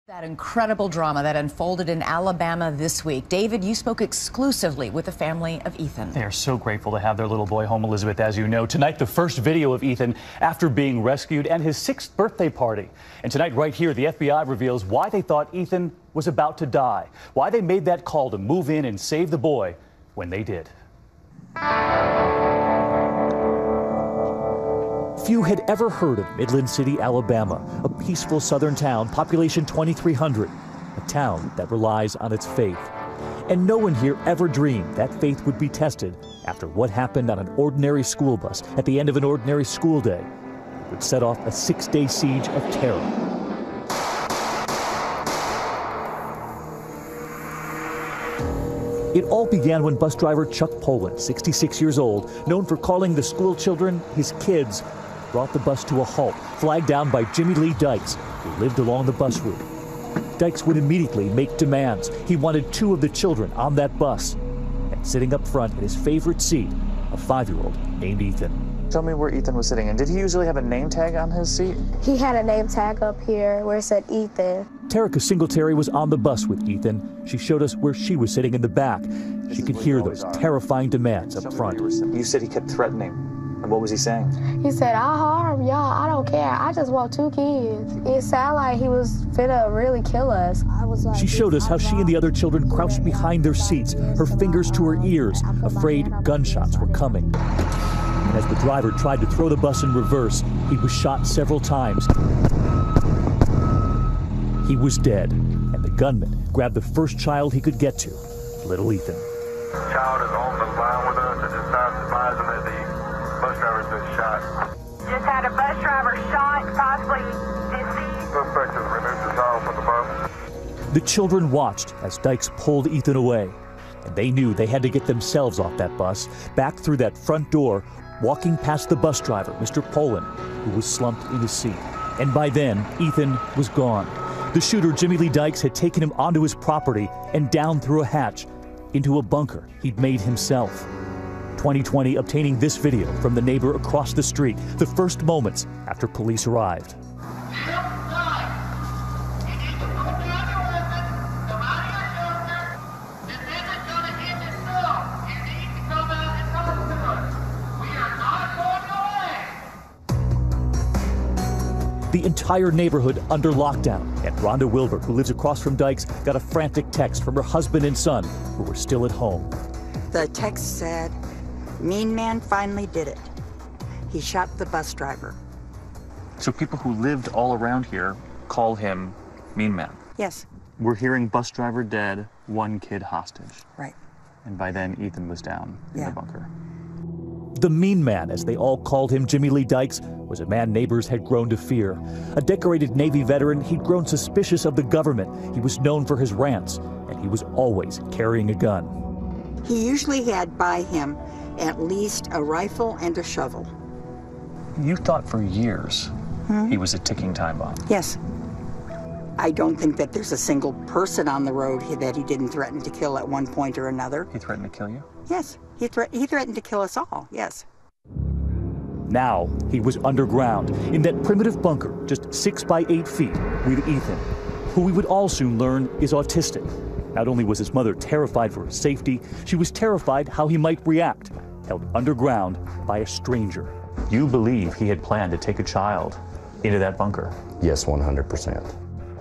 That incredible drama that unfolded in Alabama this week. David, you spoke exclusively with the family of Ethan. They are so grateful to have their little boy home, Elizabeth, as you know. Tonight, the first video of Ethan after being rescued and his 6th birthday party. And tonight, right here, the FBI reveals why they thought Ethan was about to die, why they made that call to move in and save the boy when they did. Few had ever heard of Midland City, Alabama, a peaceful southern town, population 2,300, a town that relies on its faith. And no one here ever dreamed that faith would be tested after what happened on an ordinary school bus at the end of an ordinary school day. It would set off a 6-day siege of terror. It all began when bus driver Chuck Poland, 66 years old, known for calling the school children his kids, brought the bus to a halt, flagged down by Jimmy Lee Dykes, who lived along the bus route. Dykes would immediately make demands. He wanted 2 of the children on that bus. And sitting up front in his favorite seat, a 5-year-old named Ethan. Tell me where Ethan was sitting, and did he usually have a name tag on his seat? He had a name tag up here where it said Ethan. Terica Singletary was on the bus with Ethan. She showed us where she was sitting in the back. She could hear those terrifying demands up front. You said he kept threatening. And what was he saying? He said, I'll harm y'all. I don't care. I just want 2 kids. It sounded like he was finna really kill us. I was like, she showed us how she and the other children crouched behind their seats, her fingers to her ears, afraid gunshots were coming. And as the driver tried to throw the bus in reverse, he was shot several times. He was dead, and the gunman grabbed the first child he could get to, little Ethan. The child is on the line with us. I just advised him that the bus driver's been shot. Just had a bus driver shot, possibly deceased. Suspect has removed the child from the bus. The children watched as Dykes pulled Ethan away, and they knew they had to get themselves off that bus, back through that front door, walking past the bus driver, Mr. Poland, who was slumped in his seat. And by then, Ethan was gone. The shooter, Jimmy Lee Dykes, had taken him onto his property and down through a hatch into a bunker he'd made himself. 2020 obtaining this video from the neighbor across the street, the first moments after police arrived. The entire neighborhood under lockdown, and Rhonda Wilbur, who lives across from Dykes, got a frantic text from her husband and son, who were still at home. The text said, "Mean man finally did it. He shot the bus driver." So people who lived all around here call him Mean Man. Yes. We're hearing bus driver dead, 1 kid hostage. Right. And by then, Ethan was down in the bunker. The Mean Man, as they all called him, Jimmy Lee Dykes, was a man neighbors had grown to fear. A decorated Navy veteran, he'd grown suspicious of the government. He was known for his rants, and he was always carrying a gun. He usually had by him at least a rifle and a shovel. You thought for years he was a ticking time bomb. Yes. I don't think that there's a single person on the road that he didn't threaten to kill at one point or another. He threatened to kill you? Yes. He threatened to kill us all, yes. Now he was underground in that primitive bunker, just 6 by 8 feet, with Ethan, who we would all soon learn is autistic. Not only was his mother terrified for his safety, she was terrified how he might react, held underground by a stranger. You believe he had planned to take a child into that bunker? Yes, 100%.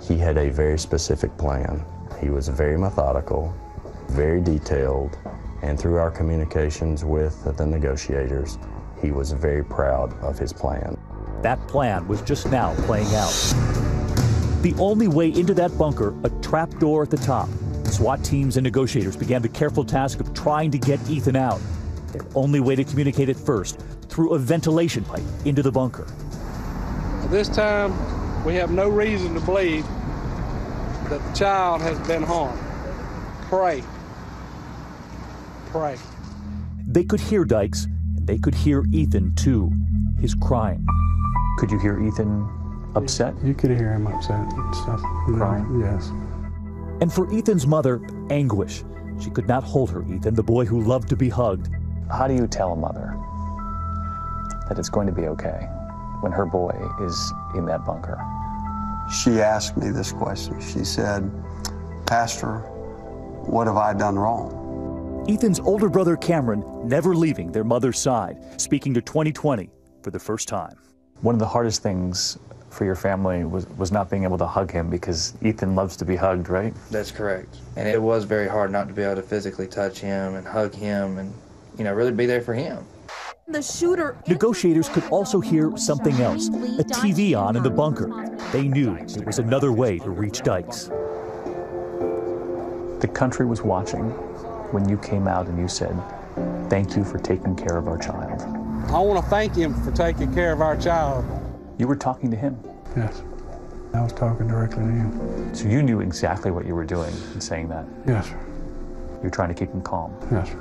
He had a very specific plan. He was very methodical, very detailed, and through our communications with the negotiators, he was very proud of his plan. That plan was just now playing out. The only way into that bunker, a trap door at the top. SWAT teams and negotiators began the careful task of trying to get Ethan out. Their only way to communicate at first, through a ventilation pipe into the bunker. At this time, we have no reason to believe that the child has been harmed. Pray. Pray. They could hear Dykes, and they could hear Ethan too, his crying. Could you hear Ethan upset? You could hear him upset and stuff. Crying? Yes. And for Ethan's mother, anguish. She could not hold her Ethan, the boy who loved to be hugged. How do you tell a mother that it's going to be okay when her boy is in that bunker? she asked me this question. She said, "Pastor, what have I done wrong?" Ethan's older brother Cameron never leaving their mother's side, speaking to 2020 for the first time. One of the hardest things for your family was not being able to hug him, because Ethan loves to be hugged, right? That's correct. And it was very hard not to be able to physically touch him and hug him and, you know, really be there for him. The shooter. Negotiators could also hear something else, a TV on in the bunker. They knew there was another way to reach Dykes. The country was watching when you came out and you said, "Thank you for taking care of our child." I want to thank him for taking care of our child. You were talking to him? Yes. I was talking directly to him. So you knew exactly what you were doing in saying that? Yes, sir. You're trying to keep him calm? Yes, sir.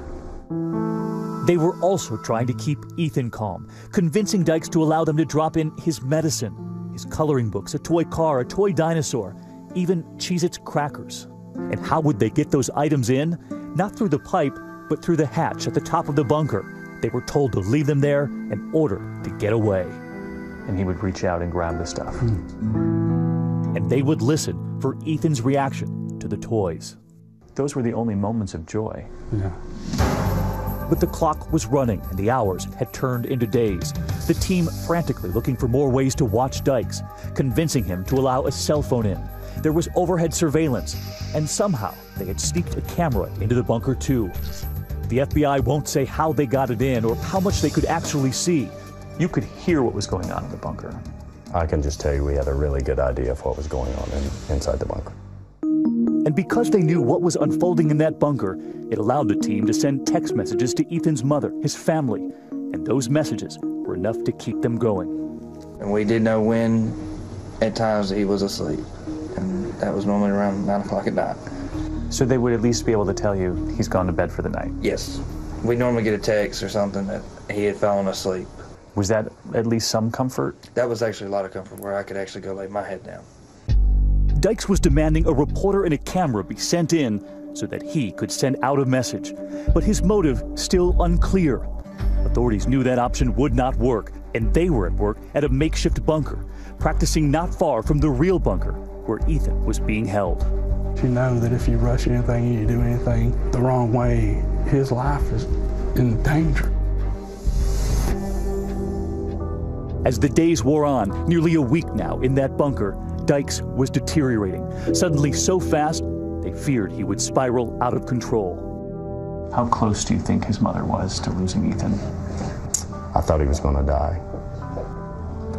They were also trying to keep Ethan calm, convincing Dykes to allow them to drop in his medicine, his coloring books, a toy car, a toy dinosaur, even Cheez-Its crackers. And how would they get those items in? Not through the pipe, but through the hatch at the top of the bunker. They were told to leave them there in order to get away. And he would reach out and grab the stuff. And they would listen for Ethan's reaction to the toys. Those were the only moments of joy. Yeah. But the clock was running and the hours had turned into days. The team frantically looking for more ways to watch Dykes, convincing him to allow a cell phone in. There was overhead surveillance, and somehow they had sneaked a camera into the bunker too. The FBI won't say how they got it in or how much they could actually see. You could hear what was going on in the bunker. I can just tell you we had a really good idea of what was going on inside the bunker. And because they knew what was unfolding in that bunker, it allowed the team to send text messages to Ethan's mother, his family, and those messages were enough to keep them going. And we did know when, at times, he was asleep. And that was normally around 9 o'clock at night. So they would at least be able to tell you he's gone to bed for the night? Yes. We normally get a text or something that he had fallen asleep. Was that at least some comfort? That was actually a lot of comfort, where I could actually go lay my head down. Dykes was demanding a reporter and a camera be sent in so that he could send out a message. But his motive still unclear. Authorities knew that option would not work, and they were at work at a makeshift bunker, practicing not far from the real bunker where Ethan was being held. You know that if you rush anything, you do anything the wrong way, his life is in danger. As the days wore on, nearly a week now in that bunker, Dykes was deteriorating, suddenly so fast they feared he would spiral out of control. How close do you think his mother was to losing Ethan? I thought he was going to die.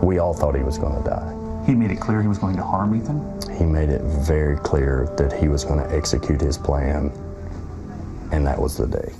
We all thought he was going to die. He made it clear he was going to harm Ethan? He made it very clear that he was going to execute his plan, and that was the day.